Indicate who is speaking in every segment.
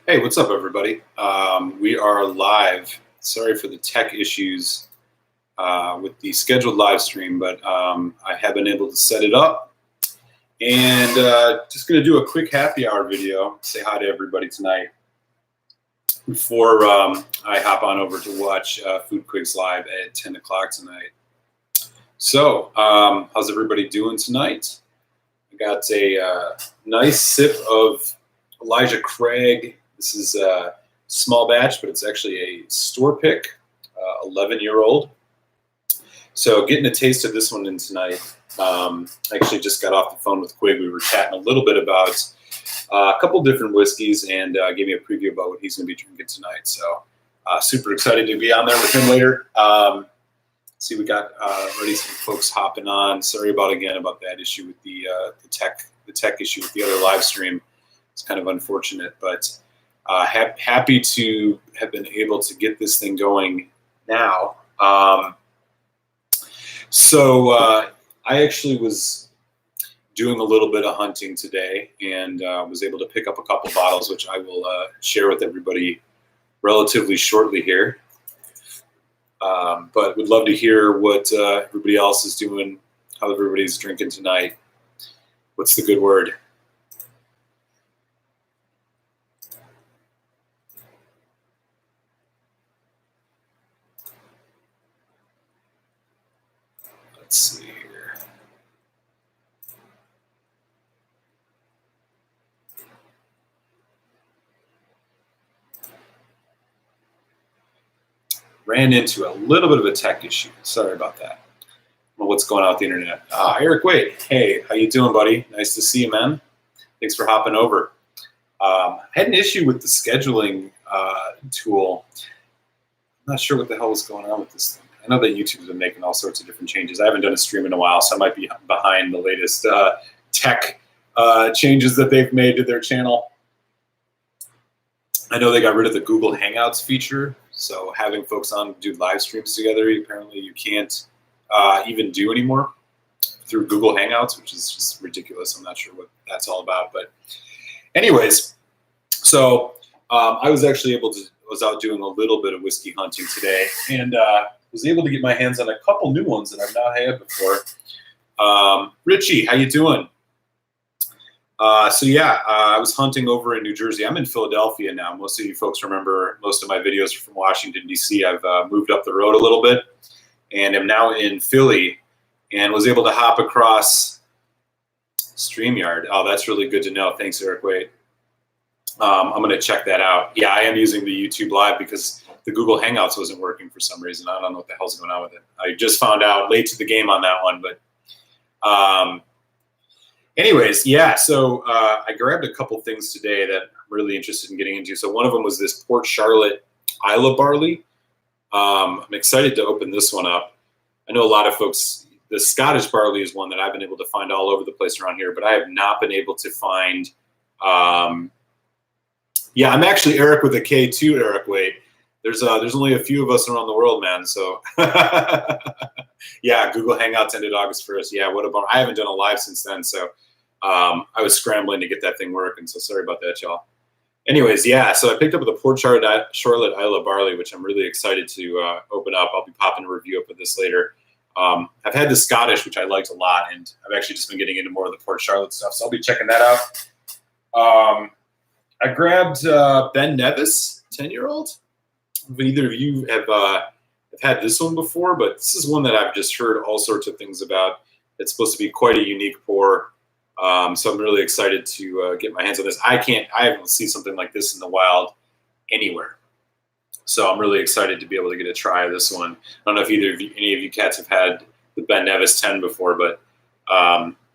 Speaker 1: Hey, what's up, everybody? We are live. Sorry for the tech issues with the scheduled live stream, but I have been able to set it up. And just going to do a quick happy hour video, say hi to everybody tonight before I hop on over to watch foodquig's live at 10 o'clock tonight. So, how's everybody doing tonight? I got a nice sip of Elijah Craig. This is a small batch, but it's actually a store pick, 11-year-old. So getting a taste of this one in tonight. I actually just got off the phone with Quig. We were chatting a little bit about a couple different whiskeys and gave me a preview about what he's going to be drinking tonight. So super excited to be on there with him later. See, we got already some folks hopping on. Sorry about that issue with the tech issue with the other live stream. It's kind of unfortunate, but happy to have been able to get this thing going now. So I actually was doing a little bit of hunting today and was able to pick up a couple bottles, which I will share with everybody relatively shortly here. But would love to hear what everybody else is doing, how everybody's drinking tonight. What's the good word? Let's see here. Ran into a little bit of a tech issue. Sorry about that. I don't know what's going on with the internet. Eric Wade. Hey, how you doing, buddy? Nice to see you, man. Thanks for hopping over. I had an issue with the scheduling tool. I'm not sure what the hell is going on with this thing. I know that YouTube's been making all sorts of different changes. I haven't done a stream in a while, so I might be behind the latest tech changes that they've made to their channel. I know they got rid of the Google Hangouts feature, so having folks on do live streams together, apparently you can't even do anymore through Google Hangouts, which is just ridiculous. I'm not sure what that's all about, but anyways, so I was actually was out doing a little bit of whiskey hunting today, and was able to get my hands on a couple new ones that I've not had before. Richie, how you doing? So yeah, I was hunting over in New Jersey. I'm in Philadelphia now. Most of you folks remember most of my videos are from Washington, D.C. I've moved up the road a little bit and am now in Philly and was able to hop across StreamYard. Oh, that's really good to know. Thanks, Eric Wade. I'm going to check that out. Yeah, I am using the YouTube Live because the Google Hangouts wasn't working for some reason. I don't know what the hell's going on with it. I just found out late to the game on that one. But anyways, yeah, so I grabbed a couple things today that I'm really interested in getting into. So one of them was this Port Charlotte Isla barley. I'm excited to open this one up. I know a lot of folks, the Scottish barley is one that I've been able to find all over the place around here, but I have not been able to find yeah, I'm actually Eric with a K too, Eric Wade. There's only a few of us around the world, man. So yeah, Google Hangouts ended August 1st. Yeah, what a bummer. I haven't done a live since then, so I was scrambling to get that thing working. So sorry about that, y'all. Anyways, yeah, so I picked up the Port Charlotte Isla barley, which I'm really excited to open up. I'll be popping a review up of this later. I've had the Scottish, which I liked a lot, and I've actually just been getting into more of the Port Charlotte stuff, so I'll be checking that out. I grabbed Ben Nevis, 10-year-old. Either of you have had this one before, but this is one that I've just heard all sorts of things about. It's supposed to be quite a unique pour, so I'm really excited to get my hands on this. I haven't seen something like this in the wild anywhere, so I'm really excited to be able to get a try of this one. I don't know if any of you cats have had the Ben Nevis 10 before, but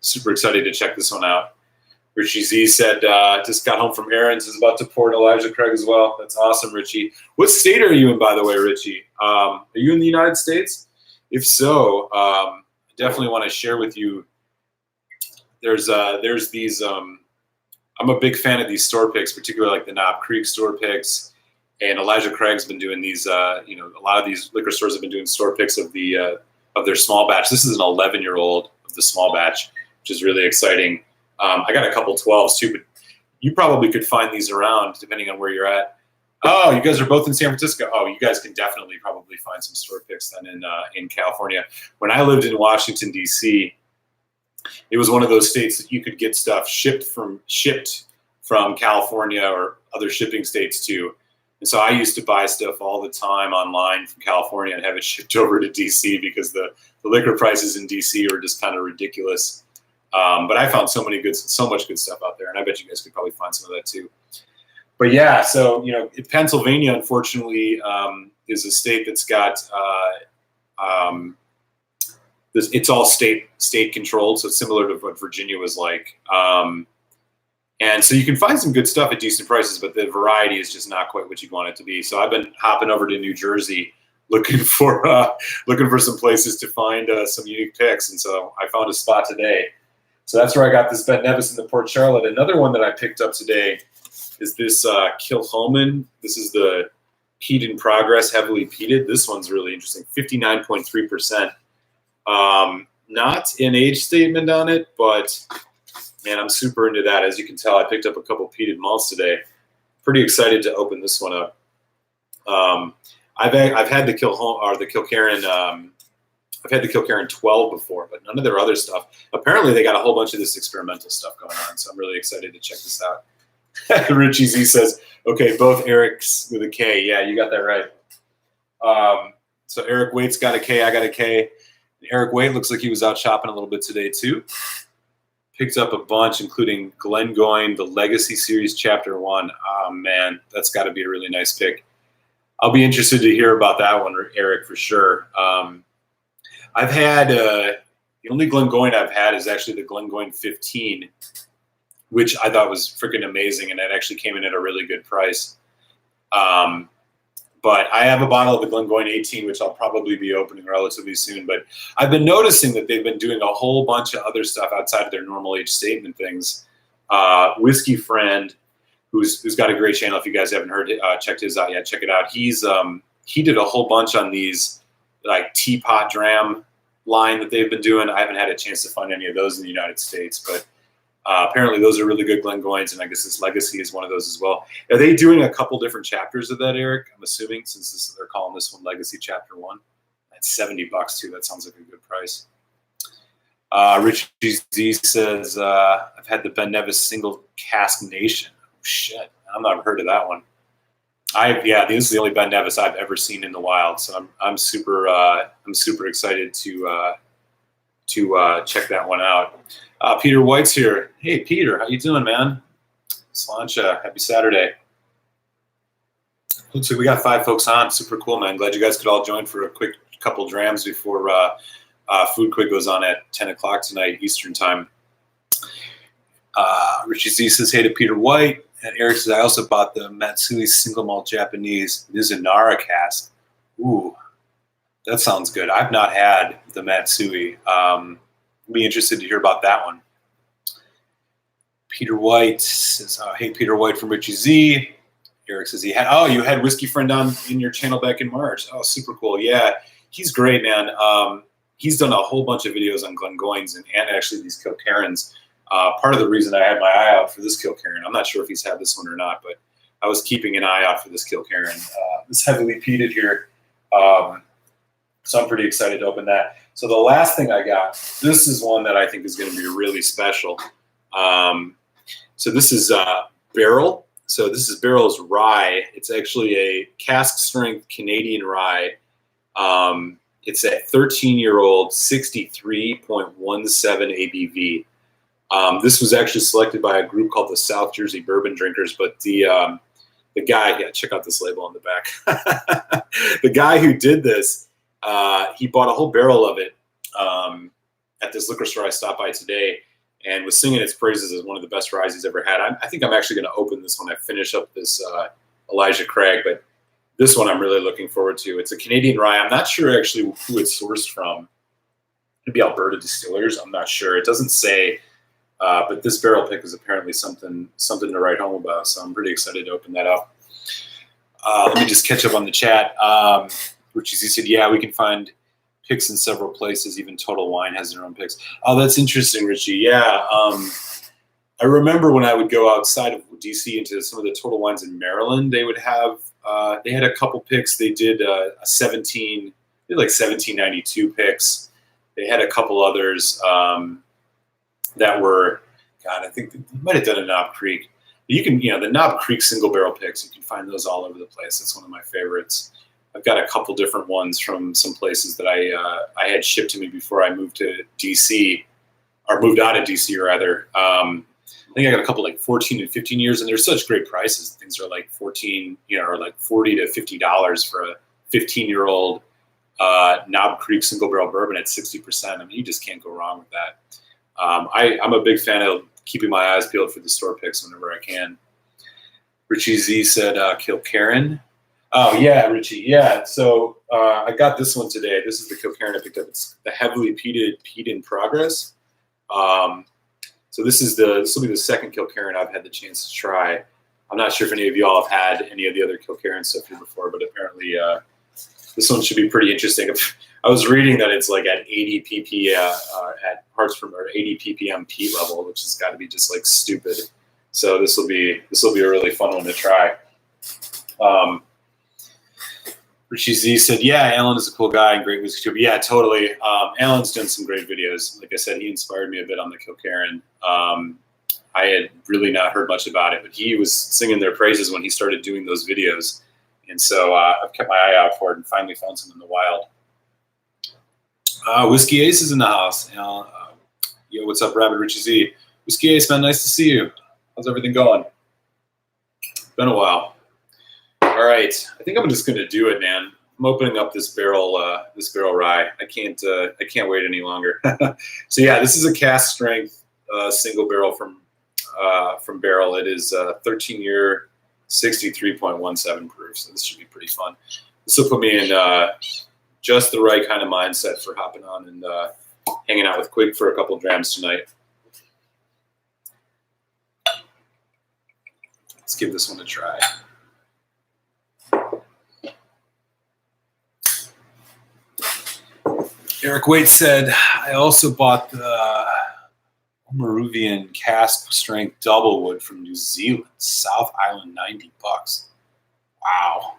Speaker 1: super excited to check this one out. Richie Z said, just got home from errands, is about to pour an Elijah Craig as well. That's awesome, Richie. What state are you in, by the way, Richie? Are you in the United States? If so, I definitely want to share with you. There's these, I'm a big fan of these store picks, particularly like the Knob Creek store picks. And Elijah Craig's been doing these, a lot of these liquor stores have been doing store picks of their small batch. This is an 11-year-old of the small batch, which is really exciting. I got a couple 12s too, but You probably could find these around depending on where you're at. Oh, you guys are both in San Francisco. Oh, you guys can definitely probably find some store picks then in California. When I lived in Washington, D.C., it was one of those states that you could get stuff shipped from California or other shipping states too. And so I used to buy stuff all the time online from California and have it shipped over to DC because the liquor prices in DC are just kind of ridiculous. But I found so much good stuff out there, and I bet you guys could probably find some of that too. But yeah, so Pennsylvania, unfortunately, is a state that's got it's all state controlled, so it's similar to what Virginia was like. And so you can find some good stuff at decent prices, but the variety is just not quite what you want it to be. So I've been hopping over to New Jersey looking for some places to find some unique picks, and so I found a spot today. So that's where I got this Ben Nevis in the Port Charlotte. Another one that I picked up today is this Kilchoman. This is the peat in progress, heavily peated. This one's really interesting, 59.3%. Not an age statement on it, but man, I'm super into that. As you can tell, I picked up a couple peated malts today. Pretty excited to open this one up. I've had the Kilkerran. I've had the Kilkerran 12 before, but none of their other stuff. Apparently, they got a whole bunch of this experimental stuff going on, so I'm really excited to check this out. Richie Z says, "Okay, both Eric's with a K." Yeah, you got that right. So Eric Waite's got a K. I got a K. Eric Waite looks like he was out shopping a little bit today too. Picked up a bunch, including Glengoyne, the Legacy Series Chapter 1. Oh, man, that's got to be a really nice pick. I'll be interested to hear about that one, Eric, for sure. I've had the only Glengoyne I've had is actually the Glengoyne 15, which I thought was freaking amazing, and it actually came in at a really good price. But I have a bottle of the Glengoyne 18, which I'll probably be opening relatively soon. But I've been noticing that they've been doing a whole bunch of other stuff outside of their normal age statement things. Whiskey Friend, who's got a great channel. If you guys haven't checked his out yet, check it out. He did a whole bunch on these like teapot dram line that they've been doing. I haven't had a chance to find any of those in the United States, but apparently those are really good Glengoynes, and I guess this Legacy is one of those as well. Are they doing a couple different chapters of that, Eric? I'm assuming, since they're calling this one Legacy Chapter 1. That's $70 too. That sounds like a good price. Richie Z says, I've had the Ben Nevis Single Cask Nation. Oh, shit. I've not heard of that one. This is the only Ben Nevis I've ever seen in the wild, so I'm super excited to check that one out. Peter White's here. Hey, Peter, how you doing, man? Slancha, happy Saturday. Looks like we got 5 folks on. Super cool, man. Glad you guys could all join for a quick couple drams before foodquig goes on at 10 o'clock tonight Eastern time. Richie Z says, hey to Peter White. And Eric says, I also bought the Matsui Single Malt Japanese Mizunara cask. Ooh, that sounds good. I've not had the Matsui. Be interested to hear about that one. Peter White says, hey, Peter White from Richie Z. Eric says you had Whiskey Friend on in your channel back in March. Oh, super cool. Yeah, he's great, man. He's done a whole bunch of videos on Glengoynes and actually these Kilkerrans. Part of the reason I had my eye out for this Kilkerran, I'm not sure if he's had this one or not, but I was keeping an eye out for this Kilkerran. It's heavily peated here. So I'm pretty excited to open that. So the last thing I got, this is one that I think is going to be really special. So this is Barrel. So this is Barrel's rye. It's actually a cask strength Canadian rye. It's a 13-year-old 63.17 ABV. This was actually selected by a group called the South Jersey Bourbon Drinkers, but the guy, check out this label on the back. The guy who did this, he bought a whole barrel of it at this liquor store I stopped by today and was singing its praises as one of the best ryes he's ever had. I think I'm actually going to open this when I finish up this Elijah Craig, but this one I'm really looking forward to. It's a Canadian rye. I'm not sure actually who it's sourced from. It'd be Alberta Distillers. I'm not sure. It doesn't say, but this barrel pick is apparently something to write home about, so I'm pretty excited to open that up. Let me just catch up on the chat. Richie Z said, yeah, we can find picks in several places. Even Total Wine has their own picks. Oh, that's interesting, Richie. Yeah. I remember when I would go outside of DC into some of the Total Wines in Maryland, they would have they had a couple picks. They did a 17, they did like 1792 picks. They had a couple others that were, God, I think they might have done a Knob Creek. You can, the Knob Creek single barrel picks, you can find those all over the place. It's one of my favorites. I've got a couple different ones from some places that I had shipped to me before I moved to DC, or moved out of DC rather. I think I got a couple like 14 and 15 years, and they're such great prices. Things are like 14, or like $40 to $50 for a 15-year-old Knob Creek single barrel bourbon at 60%. I mean, you just can't go wrong with that. I'm a big fan of keeping my eyes peeled for the store picks whenever I can. Richie Z said Kilkerran. Oh yeah, Richie. Yeah. So I got this one today. This is the Kilkerran I picked up. It's the heavily peated peat in progress. So this will be the second Kilkerran I've had the chance to try. I'm not sure if any of you all have had any of the other Kilkerran stuff here before, but apparently this one should be pretty interesting. I was reading that it's like at 80 pp at parts per or 80 ppm peat level, which has got to be just like stupid. So this will be a really fun one to try. Richie Z said, "Yeah, Alan is a cool guy and great music too." But yeah, totally. Alan's done some great videos. Like I said, he inspired me a bit on the Kilkerran. I had really not heard much about it, but he was singing their praises when he started doing those videos. And so I've kept my eye out for it and finally found some in the wild. Whiskey Ace is in the house. Yo, what's up, Rabbit Richie Z? Whiskey Ace, man, nice to see you. How's everything going? Been a while. All right, I think I'm just gonna do it, man. I'm opening up this barrel rye. I can't wait any longer. So yeah, this is a cask strength single barrel from Barrel. It is 13-year, 63.17 proof. So this should be pretty fun. This will put me in just the right kind of mindset for hopping on and hanging out with Quig for a couple drams tonight. Let's give this one a try. Eric Waite said, I also bought the Maruvian cask strength double wood from New Zealand, South Island, $90. Wow.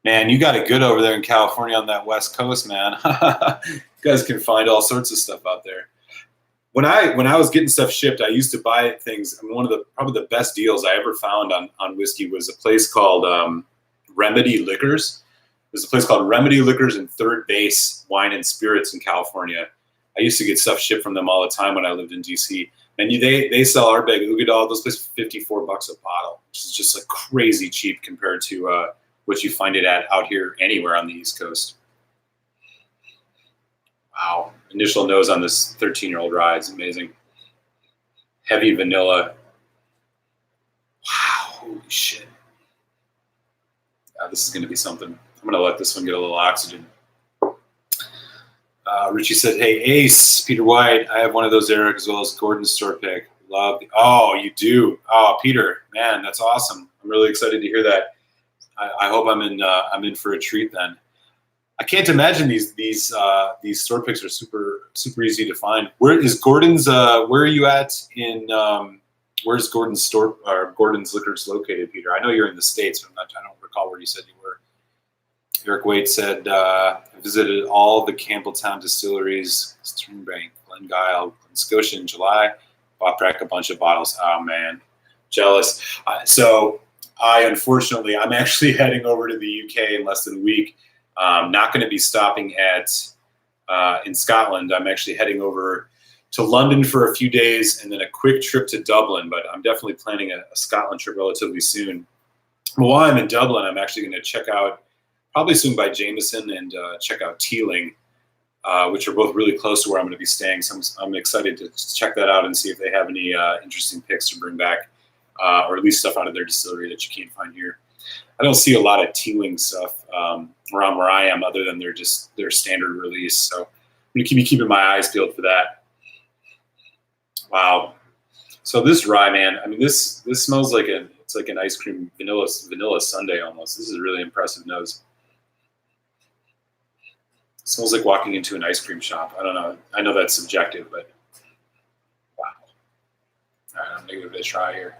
Speaker 1: Man, you got it good over there in California on that West Coast, man. You guys can find all sorts of stuff out there. When I was getting stuff shipped, I used to buy things. I mean, one of probably the best deals I ever found on whiskey was a place called Remedy Liquors. There's a place called Remedy Liquors in Third Base Wine and Spirits in California. I used to get stuff shipped from them all the time when I lived in DC. And they sell Ardbeg Ugadal, those places for $54 a bottle, which is just like crazy cheap compared to what you find it at out here anywhere on the East Coast. Wow. Initial nose on this 13-year-old rye is amazing. Heavy vanilla. Wow. Holy shit. This is going to be something. I'm going to let this one get a little oxygen. Richie said, hey, Ace, Peter White, I have one of those, Eric, as well as Gordon's store pick. Love. Oh, you do? Oh, Peter, man, that's awesome. I'm really excited to hear that. I hope I'm in for a treat then. I can't imagine these store picks are super easy to find. Where is Gordon's? Where are you at in? Where's Gordon's store or Gordon's Liquors located, Peter? I know you're in the States, but I don't recall where you said you were. Eric Waite said, I visited all the Campbelltown distilleries, Springbank, Glengyle, Glen Scotia in July. Bought back a bunch of bottles. Oh, man. Jealous. So unfortunately, I'm actually heading over to the UK in less than a week. Not going to be stopping in Scotland. I'm actually heading over to London for a few days and then a quick trip to Dublin, but I'm definitely planning a Scotland trip relatively soon. While I'm in Dublin, I'm actually going to check out, probably swing by Jameson and check out Teeling, which are both really close to where I'm going to be staying. So I'm excited to check that out and see if they have any interesting picks to bring back, or at least stuff out of their distillery that you can't find here. I don't see a lot of Teeling stuff around where I am other than their standard release. So I'm going to be keeping my eyes peeled for that. Wow. So this rye, man, I mean, this smells like it's like an ice cream vanilla sundae almost. This is a really impressive nose. It smells like walking into an ice cream shop. I don't know. I know that's subjective, but wow. All right, I'm going to give it a try here.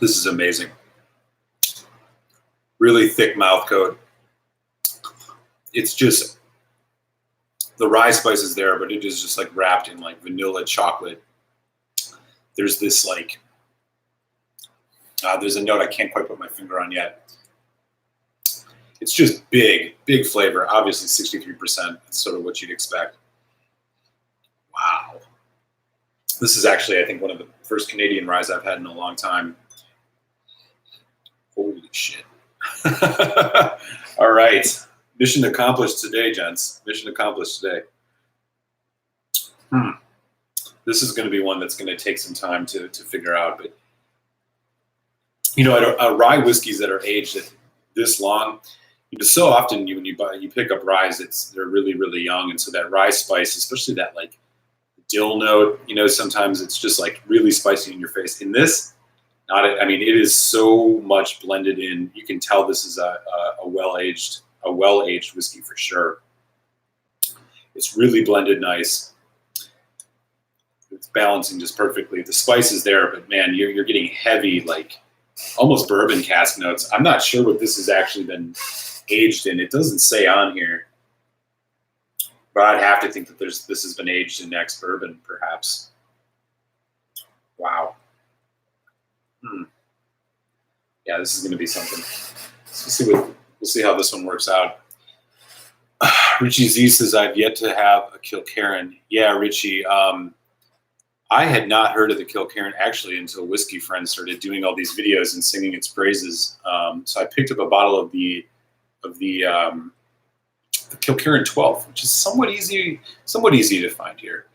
Speaker 1: This is amazing. Really thick mouth coat. It's just, the rye spice is there, but it is just like wrapped in like vanilla chocolate. There's this like, there's a note I can't quite put my finger on yet. It's just big flavor. Obviously 63%. That's sort of what you'd expect. Wow. This is actually, I think, one of the first Canadian ryes I've had in a long time. Holy shit. All right. Mission accomplished today, gents. Mission accomplished today. This is going to be one that's going to take some time to figure out. But, you know, rye whiskeys that are aged this long, so often when you pick up ryes, they're really, really young. And so that rye spice, especially that like dill note, you know, sometimes it's just like really spicy in your face. In this, I mean, it is so much blended in. You can tell this is a well-aged whiskey for sure. It's really blended nice. It's balancing just perfectly. The spice is there, but man, you're getting heavy, like almost bourbon cask notes. I'm not sure what this has actually been aged in. It doesn't say on here, but I'd have to think that this has been aged in ex-bourbon, perhaps. Wow. Yeah, this is going to be something. We'll see how this one works out. Richie Z says, I've yet to have a Kilkerran. Yeah, Richie. I had not heard of the Kilkerran actually until Whiskey Friends started doing all these videos and singing its praises. So I picked up a bottle of the Kilkerran 12, which is somewhat easy to find here,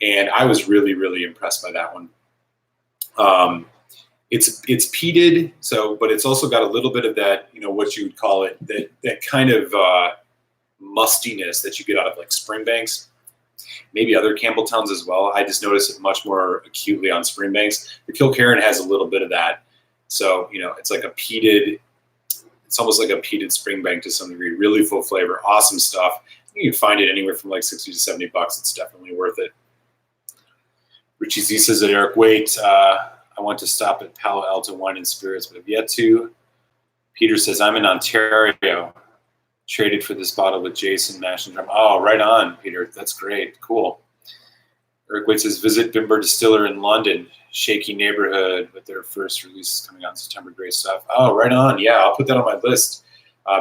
Speaker 1: and I was really, really impressed by that one. It's peated, but it's also got a little bit of that, you know, what you would call it, that kind of mustiness that you get out of like Springbanks, maybe other Campbelltowns as well. I just noticed it much more acutely on Springbanks. The Kilkerran has a little bit of that, so you know, it's like a peated. It's almost like a peated Springbank to some degree. Really full flavor, awesome stuff. You can find it anywhere from like $60 to $70. It's definitely worth it. Richie Z says that Eric, wait. I want to stop at Palo Alto Wine and Spirits, but have yet to. Peter says, I'm in Ontario. Traded for this bottle with Jason, Mash and Drum. Oh, right on, Peter. That's great. Cool. Eric Wade says, visit Bimber Distiller in London. Shaky neighborhood with their first release coming out in September. Great stuff. Oh, right on. Yeah, I'll put that on my list.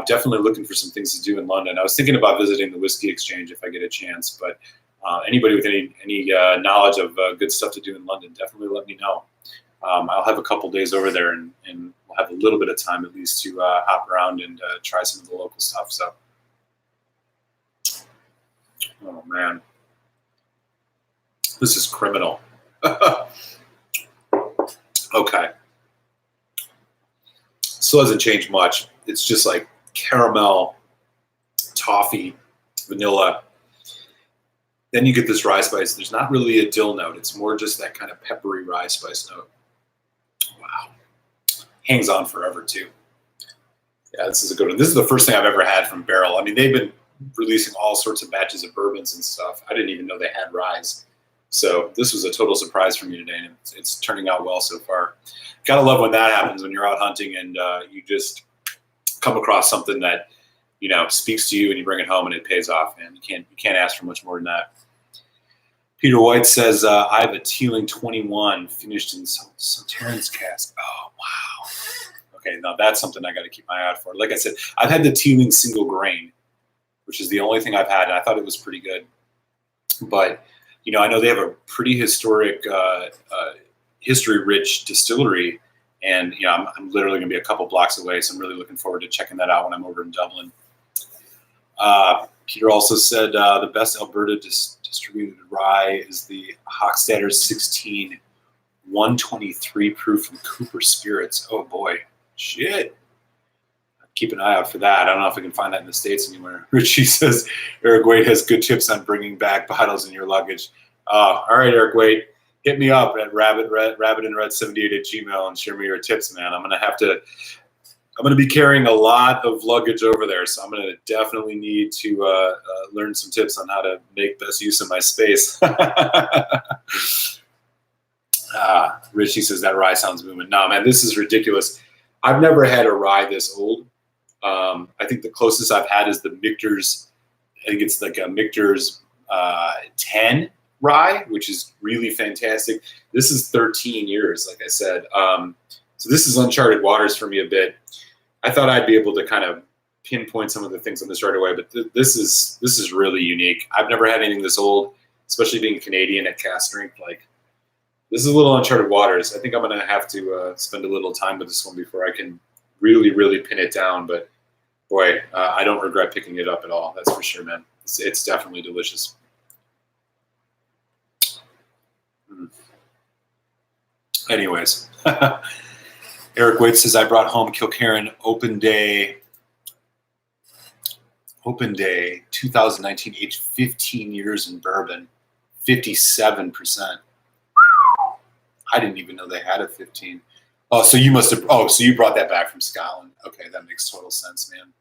Speaker 1: Definitely looking for some things to do in London. I was thinking about visiting the Whiskey Exchange if I get a chance, but anybody with any knowledge of good stuff to do in London, definitely let me know. I'll have a couple days over there, and we'll have a little bit of time at least to hop around and try some of the local stuff. So, oh man, this is criminal. Okay, still hasn't changed much. It's just like caramel, toffee, vanilla. Then you get this rye spice. There's not really a dill note. It's more just that kind of peppery rye spice note. Wow. Hangs on forever, too. Yeah, this is a good one. This is the first thing I've ever had from Barrel. I mean, they've been releasing all sorts of batches of bourbons and stuff. I didn't even know they had ryes. So this was a total surprise for me today, and it's turning out well so far. Gotta love when that happens, when you're out hunting and you just come across something that, you know, speaks to you and you bring it home and it pays off, man. You can't ask for much more than that. Peter White says, I have a Teeling 21 finished in Sauternes cask. Oh, wow. Okay, now that's something I got to keep my eye out for. Like I said, I've had the Teeling single grain, which is the only thing I've had, and I thought it was pretty good. But, you know, I know they have a pretty historic, history-rich distillery, and, you know, I'm literally going to be a couple blocks away, so I'm really looking forward to checking that out when I'm over in Dublin. Peter also said the best Alberta distributed rye is the Hochstadter 16 123 proof from Cooper Spirits. Oh boy, shit. Keep an eye out for that. I don't know if I can find that in the States anywhere. Richie says Eric Wade has good tips on bringing back bottles in your luggage. All right, Eric Wade, hit me up at rabbitandred78 at gmail and share me your tips, man. I'm gonna have to I'm going to be carrying a lot of luggage over there, so I'm going to definitely need to learn some tips on how to make best use of my space. Richie says that rye sounds moving. No, man, this is ridiculous. I've never had a rye this old. I think the closest I've had is the Michter's. I think it's like a Michter's 10 rye, which is really fantastic. This is 13 years, like I said. So this is uncharted waters for me a bit. I thought I'd be able to kind of pinpoint some of the things on this right away, but this is really unique. I've never had anything this old, especially being Canadian at cask strength. Like, this is a little uncharted waters. I think I'm going to have to spend a little time with this one before I can really, really pin it down. But boy, I don't regret picking it up at all. That's for sure, man. It's definitely delicious. Anyways, Eric Waite says, I brought home Kilkerran Open Day 2019, aged 15 years in bourbon, 57%. I didn't even know they had a 15. Oh, so you must have. Oh, so you brought that back from Scotland. Okay, that makes total sense, man.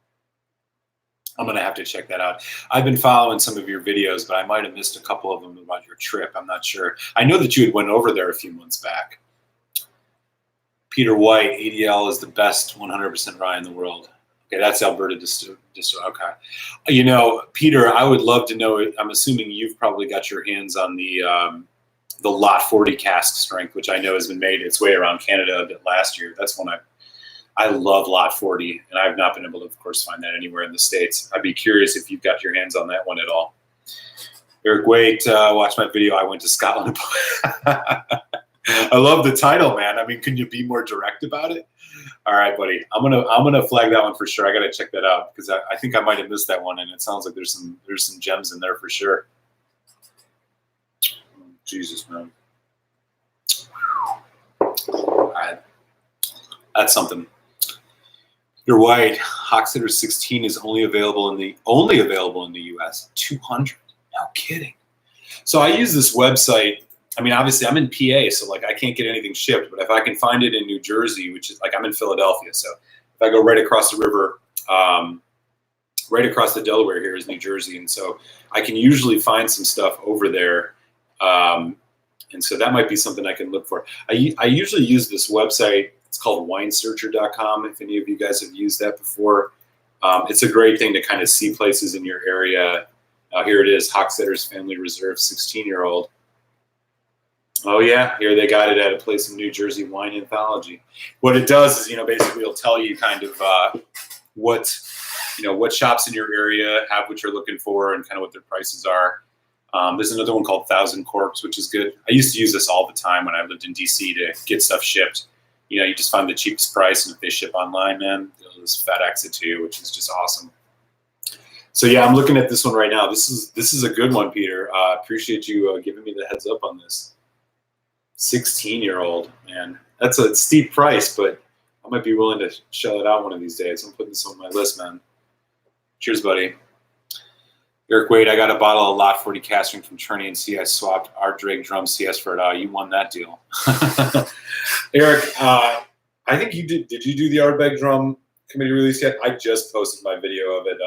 Speaker 1: I'm gonna have to check that out. I've been following some of your videos, but I might have missed a couple of them about your trip. I'm not sure. I know that you had went over there a few months back. Peter White, ADL is the best 100% rye in the world. Okay, that's Alberta Distill. Okay, you know, Peter, I would love to know. I'm assuming you've probably got your hands on the Lot 40 cask strength, which I know has been made its way around Canada a bit last year. That's one I love, Lot 40, and I've not been able to, of course, find that anywhere in the States. I'd be curious if you've got your hands on that one at all. Eric Waite, watch my video. I went to Scotland. I love the title, man. I mean, can you be more direct about it? All right, buddy. I'm gonna flag that one for sure. I gotta check that out because I think I might have missed that one, and it sounds like there's some gems in there for sure. Jesus, man. All right. That's something. You're white. Hochstetter 16 is only available in the US. 200. No kidding. So I use this website. I mean, obviously I'm in PA, so like I can't get anything shipped, but if I can find it in New Jersey, which is like I'm in Philadelphia, so if I go right across the river, right across the Delaware here is New Jersey, and so I can usually find some stuff over there. And so that might be something I can look for. I usually use this website. It's called winesearcher.com. If any of you guys have used that before, it's a great thing to kind of see places in your area. Here it is, Hochstetter's Family Reserve 16-year-old. Oh yeah, here they got it at a place in New Jersey, Wine Anthology. What it does is, basically it'll tell you kind of what shops in your area have what you're looking for and kind of what their prices are. There's another one called Thousand Corps, which is good. I used to use this all the time when I lived in DC to get stuff shipped. You just find the cheapest price, and if they ship online, man, they'll just FedEx it to you, which is just awesome. So yeah, I'm looking at this one right now. This is a good one, Peter. Appreciate you giving me the heads up on this. 16-year-old, man. That's a steep price, but I might be willing to shell it out one of these days. I'm putting this on my list, man. Cheers, buddy. Eric Wade, I got a bottle of Lot 40 casting from Trinity and C. I swapped our Drake drum CS for it. You won that deal. Eric, I think you did. Did you do the Ardbeg drum committee release yet? I just posted my video of it.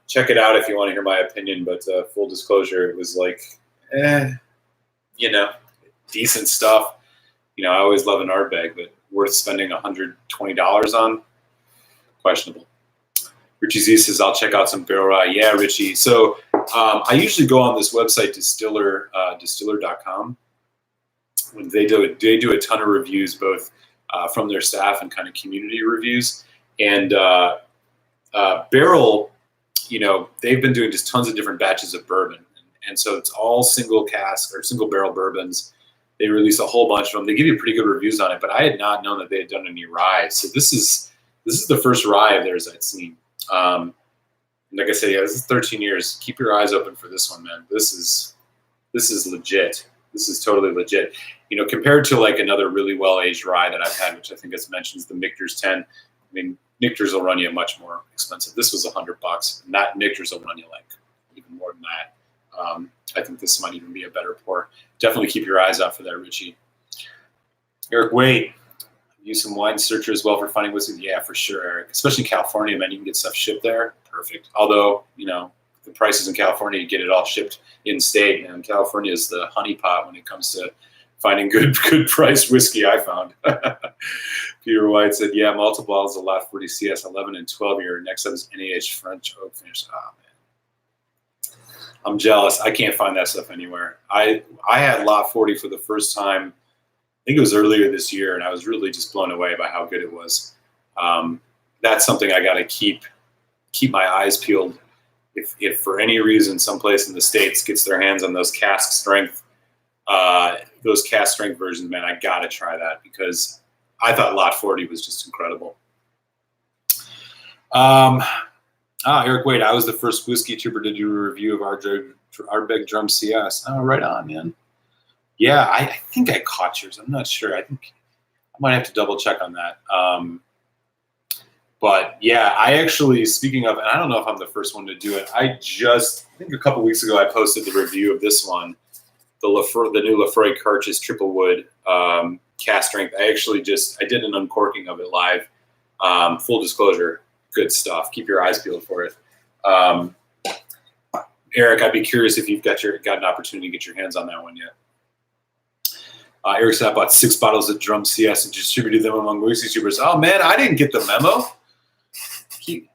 Speaker 1: Check it out if you want to hear my opinion, but full disclosure, it was like, decent stuff. I always love an Ardbeg, but worth spending $120 on? Questionable. Richie Z says, I'll check out some barrel rye. Yeah, Richie. So I usually go on this website, distiller.com. When they do a ton of reviews, both from their staff and kind of community reviews. And Barrel, they've been doing just tons of different batches of bourbon. And so it's all single cask or single barrel bourbons. They release a whole bunch of them. They give you pretty good reviews on it, but I had not known that they had done any rye. So this is the first rye of theirs I'd seen. Like I said, yeah, this is 13 years. Keep your eyes open for this one, man. This is legit. This is totally legit. Compared to like another really well-aged rye that I've had, which I think is mentioned, is the Michter's 10. I mean, Michter's will run you much more expensive. This was $100, and that Michter's will run you like even more than that. I think this might even be a better pour. Definitely keep your eyes out for that, Richie. Eric Wade, Use some wine searcher as well for finding whiskey. Yeah, for sure, Eric. Especially in California, man, you can get stuff shipped there. Perfect. Although, you know, the prices in California, you get it all shipped in state, and California is the honeypot when it comes to finding good priced whiskey. I found. Peter White said, "Yeah, multiple bottles of Lot 40 CS 11 and 12 year. Next up is NAH French oak finish." Oh man, I'm jealous. I can't find that stuff anywhere. I had Lot 40 for the first time. I think it was earlier this year, and I was really just blown away by how good it was. That's something I got to keep my eyes peeled. If for any reason someplace in the States gets their hands on those cask strength versions, man, I got to try that because I thought Lot 40 was just incredible. Eric, wait, I was the first whiskey tuber to do a review of Ardbeg Drum CS. Oh, right on, man. Yeah, I think I caught yours. I'm not sure. I think I might have to double check on that. But yeah, I actually, speaking of, and I don't know if I'm the first one to do it. I think a couple weeks ago, I posted the review of this one, the new Lefroy Cartridge Triple Wood cast strength. I did an uncorking of it live. Full disclosure, good stuff. Keep your eyes peeled for it. Eric, I'd be curious if you've got an opportunity to get your hands on that one yet. Eric said I bought 6 bottles of Drum CS and distributed them among whiskey tubers. Oh man, I didn't get the memo.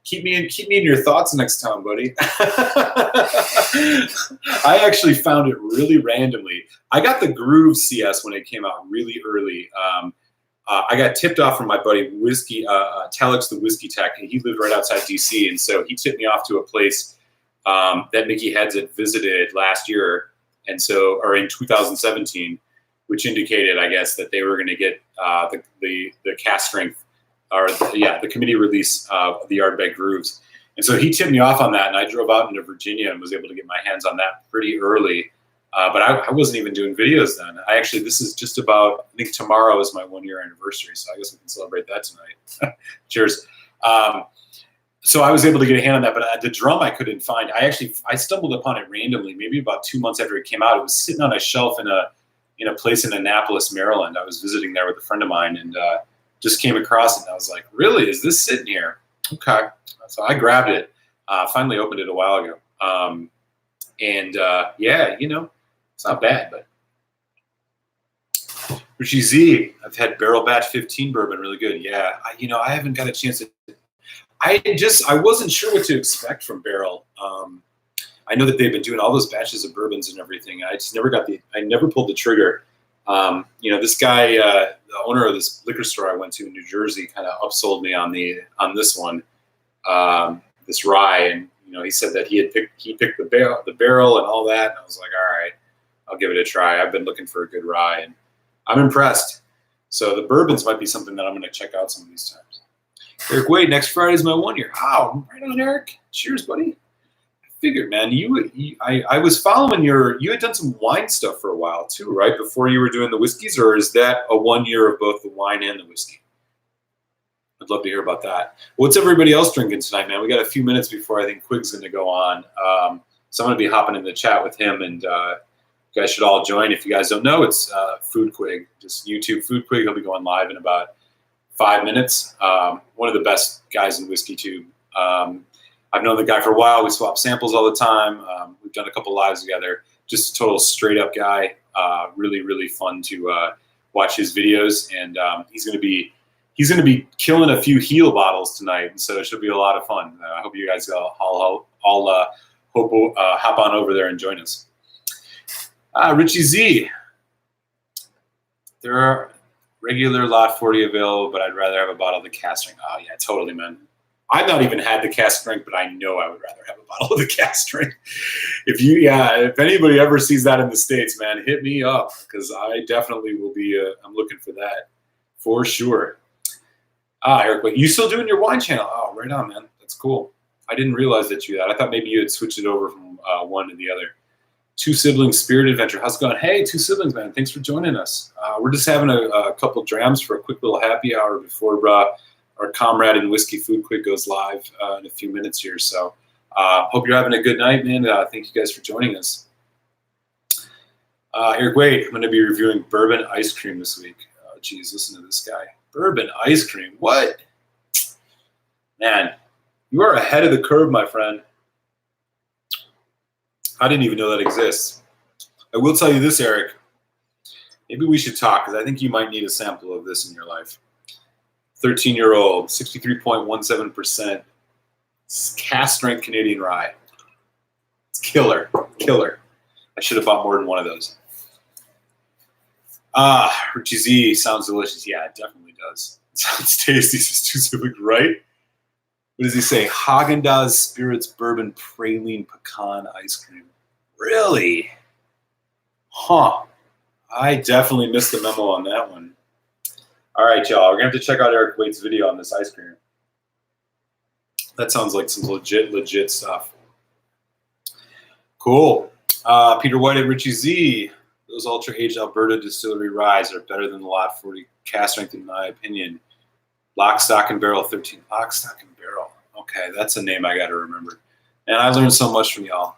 Speaker 1: Keep me in your thoughts next time, buddy. I actually found it really randomly. I got the Groove CS when it came out really early. I got tipped off from my buddy Talix the Whiskey Tech, and he lived right outside DC, and so he tipped me off to a place that Mickey Heads had visited last year, or in 2017, which indicated, I guess, that they were going to get the cast strength, the committee release of the Ardbeg Grooves. And so he tipped me off on that, and I drove out into Virginia and was able to get my hands on that pretty early. But I wasn't even doing videos then. This is just about, I think tomorrow is my 1-year anniversary, so I guess we can celebrate that tonight. Cheers. So I was able to get a hand on that, but the drum I couldn't find. I stumbled upon it randomly, maybe about 2 months after it came out. It was sitting on a shelf in a place in Annapolis, Maryland. I was visiting there with a friend of mine, and just came across it, and I was like, really, is this sitting here? Okay. So I grabbed it, finally opened it a while ago. Yeah, it's not bad, but. Richie Z, I've had Barrel Batch 15 bourbon, really good. Yeah, I haven't got a chance to. I wasn't sure what to expect from Barrel. I know that they've been doing all those batches of bourbons and everything. I just never pulled the trigger. This guy, the owner of this liquor store I went to in New Jersey, kind of upsold me on this one, this rye, and he said that he picked the barrel and all that, and I was like, all right, I'll give it a try. I've been looking for a good rye, and I'm impressed. So the bourbons might be something that I'm going to check out some of these times. Eric Wade, next Friday is my 1 year. Oh, right on, Eric. Cheers, buddy. Figured, man, I was following you had done some wine stuff for a while too, right? Before you were doing the whiskeys, or is that a 1 year of both the wine and the whiskey? I'd love to hear about that. What's everybody else drinking tonight, man? We got a few minutes before I think Quig's going to go on. So I'm going to be hopping in the chat with him, and you guys should all join. If you guys don't know, it's foodquig. Just YouTube foodquig. He'll be going live in about 5 minutes. One of the best guys in whiskey tube. I've known the guy for a while. We swap samples all the time. We've done a couple lives together. Just a total straight up guy. Really, really fun to watch his videos. And he's going to be killing a few heel bottles tonight. And so it should be a lot of fun. I hope you guys all hop on over there and join us. Richie Z. There are regular Lot 40 available, but I'd rather have a bottle of the cast strength. Oh yeah, totally, man. I've not even had the cast strength, but I know I would rather have a bottle of the cast strength. If anybody ever sees that in the States, man, hit me up, because I definitely will be. I'm looking for that for sure. Eric, wait, you still doing your wine channel? Oh, right on, man. That's cool. I didn't realize that you had. I thought maybe you had switched it over from one to the other. Two Siblings Spirit Adventure. How's it going? Hey, Two Siblings, man. Thanks for joining us. We're just having a couple drams for a quick little happy hour before our comrade in Whiskey Foodquig goes live in a few minutes here. So hope you're having a good night, man. Thank you guys for joining us. Eric Wade, I'm going to be reviewing bourbon ice cream this week. Oh, geez, listen to this guy. Bourbon ice cream. What? Man, you are ahead of the curve, my friend. I didn't even know that exists. I will tell you this, Eric. Maybe we should talk, because I think you might need a sample of this in your life. 13-year-old, 63.17%. Cast strength Canadian rye. It's killer. Killer. I should have bought more than one of those. Richie Z sounds delicious. Yeah, it definitely does. It sounds tasty, says Two Siblings, right? What does he say? Haagen-Dazs Spirits Bourbon Praline Pecan Ice Cream. Really? Huh. I definitely missed the memo on that one. All right, y'all. We're going to have to check out Eric Waite's video on this ice cream. That sounds like some legit stuff. Cool. Peter White and Richie Z. Those ultra-aged Alberta Distillery ryes are better than the Lot 40 cast strength, in my opinion. Lock, Stock, and Barrel 13. Lock, Stock, and Barrel. Okay, that's a name I got to remember. And I learned so much from y'all.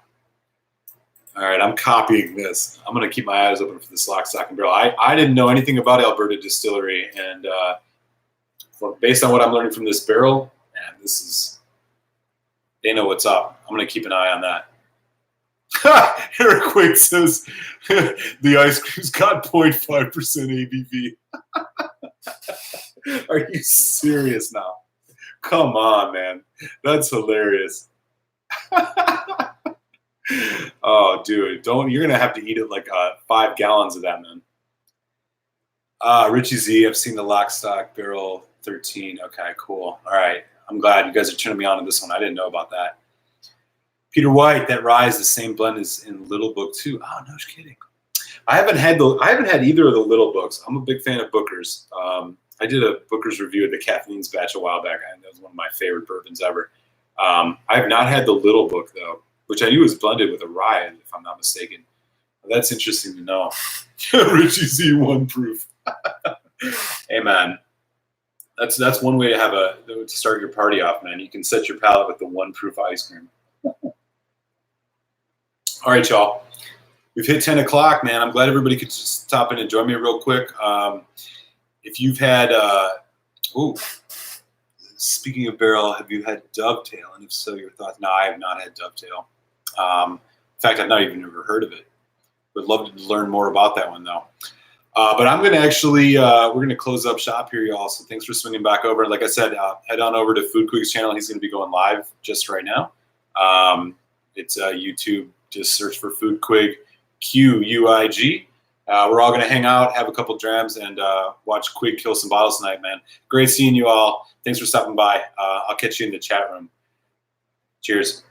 Speaker 1: All right, I'm copying this. I'm going to keep my eyes open for this Lock, Stock, and Barrel. I didn't know anything about Alberta Distillery, and based on what I'm learning from this barrel, man, they know what's up. I'm going to keep an eye on that. Eric Wade says the ice cream's got 0.5% ABV. Are you serious now? Come on, man. That's hilarious. Oh, dude, you're gonna have to eat it like 5 gallons of that, man. Richie Z, I've seen the Lock, Stock, Barrel 13. Okay, cool. All right, I'm glad you guys are turning me on to this one. I didn't know about that. Peter White, that rye is the same blend as in Little Book too. Oh, no kidding. I haven't had either of the Little Books. I'm a big fan of Booker's. I did a Booker's review of the Kathleen's batch a while back, and that was one of my favorite bourbons ever. I have not had the Little Book though, which I knew was blended with a rye, if I'm not mistaken. That's interesting to know. Richie Z, 1 proof. Hey man, that's one way to start your party off, man. You can set your palate with the 1 proof ice cream. All right, y'all. We've hit 10 o'clock, man. I'm glad everybody could just stop in and join me real quick. If you've had, speaking of barrel, have you had Dovetail? And if so, your thoughts? No, I have not had Dovetail. In fact, I've not even ever heard of it. Would love to learn more about that one, though. But I'm going to actually, we're going to close up shop here, y'all. So thanks for swinging back over. Like I said, head on over to foodquig's channel. He's going to be going live just right now. It's YouTube. Just search for foodquig, QUIG. We're all going to hang out, have a couple drams, and watch Quig kill some bottles tonight, man. Great seeing you all. Thanks for stopping by. I'll catch you in the chat room. Cheers.